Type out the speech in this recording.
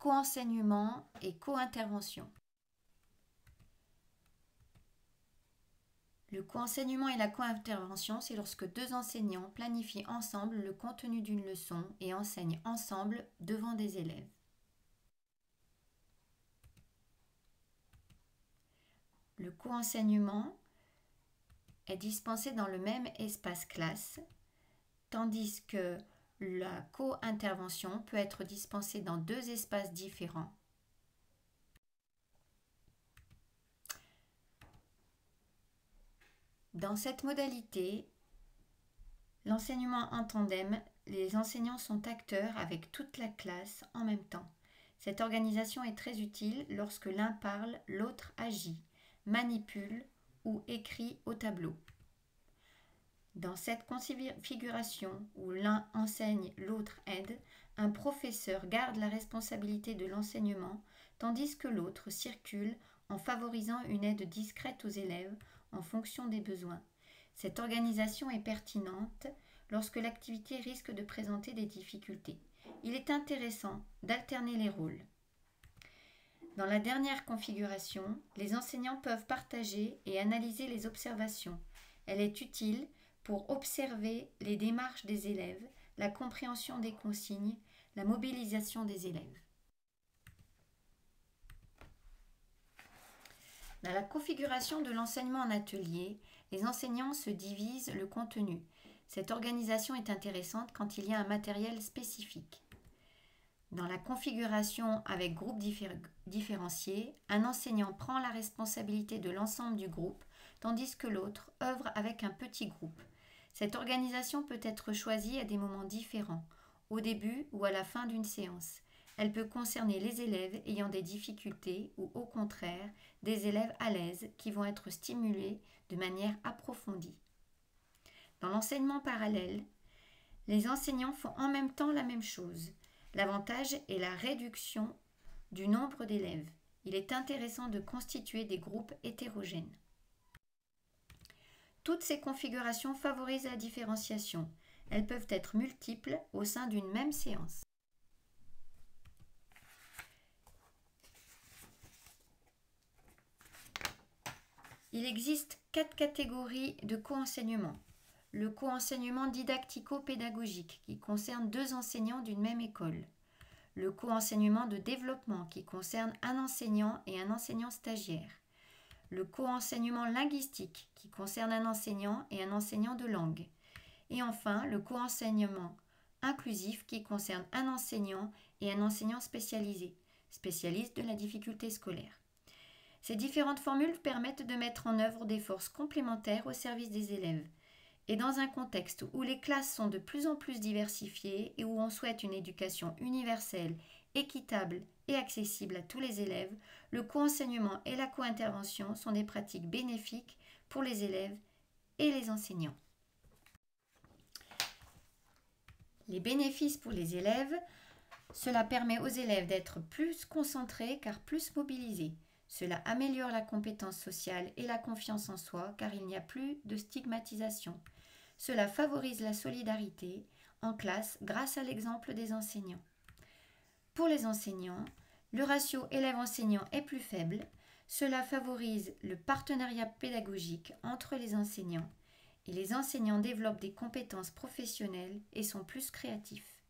co-enseignement et co-intervention. Le co-enseignement et la co-intervention, c'est lorsque deux enseignants planifient ensemble le contenu d'une leçon et enseignent ensemble devant des élèves. Le co-enseignement est dispensé dans le même espace classe, tandis que la co-intervention peut être dispensée dans deux espaces différents. Dans cette modalité, l'enseignement en tandem, les enseignants sont acteurs avec toute la classe en même temps. Cette organisation est très utile lorsque l'un parle, l'autre agit, manipule ou écrit au tableau. Dans cette configuration où l'un enseigne, l'autre aide, un professeur garde la responsabilité de l'enseignement, tandis que l'autre circule en favorisant une aide discrète aux élèves en fonction des besoins. Cette organisation est pertinente lorsque l'activité risque de présenter des difficultés. Il est intéressant d'alterner les rôles. Dans la dernière configuration, les enseignants peuvent partager et analyser les observations. Elle est utile pour observer les démarches des élèves, la compréhension des consignes, la mobilisation des élèves. Dans la configuration de l'enseignement en atelier, les enseignants se divisent le contenu. Cette organisation est intéressante quand il y a un matériel spécifique. Dans la configuration avec groupe différencié, un enseignant prend la responsabilité de l'ensemble du groupe, tandis que l'autre œuvre avec un petit groupe. Cette organisation peut être choisie à des moments différents, au début ou à la fin d'une séance. Elle peut concerner les élèves ayant des difficultés ou au contraire des élèves à l'aise qui vont être stimulés de manière approfondie. Dans l'enseignement parallèle, les enseignants font en même temps la même chose. L'avantage est la réduction du nombre d'élèves. Il est intéressant de constituer des groupes hétérogènes. Toutes ces configurations favorisent la différenciation. Elles peuvent être multiples au sein d'une même séance. Il existe 4 catégories de co-enseignement. Le co-enseignement didactico-pédagogique qui concerne 2 enseignants d'une même école. Le co-enseignement de développement qui concerne un enseignant et un enseignant stagiaire. Le co-enseignement linguistique qui concerne un enseignant et un enseignant de langue. Et enfin, le co-enseignement inclusif qui concerne un enseignant et un enseignant spécialisé, spécialiste de la difficulté scolaire. Ces différentes formules permettent de mettre en œuvre des forces complémentaires au service des élèves. Et dans un contexte où les classes sont de plus en plus diversifiées et où on souhaite une éducation universelle, équitable et accessible à tous les élèves, le co-enseignement et la co-intervention sont des pratiques bénéfiques pour les élèves et les enseignants. Les bénéfices pour les élèves, cela permet aux élèves d'être plus concentrés car plus mobilisés. Cela améliore la compétence sociale et la confiance en soi car il n'y a plus de stigmatisation. Cela favorise la solidarité en classe grâce à l'exemple des enseignants. Pour les enseignants, le ratio élève-enseignant est plus faible. Cela favorise le partenariat pédagogique entre les enseignants et les enseignants développent des compétences professionnelles et sont plus créatifs.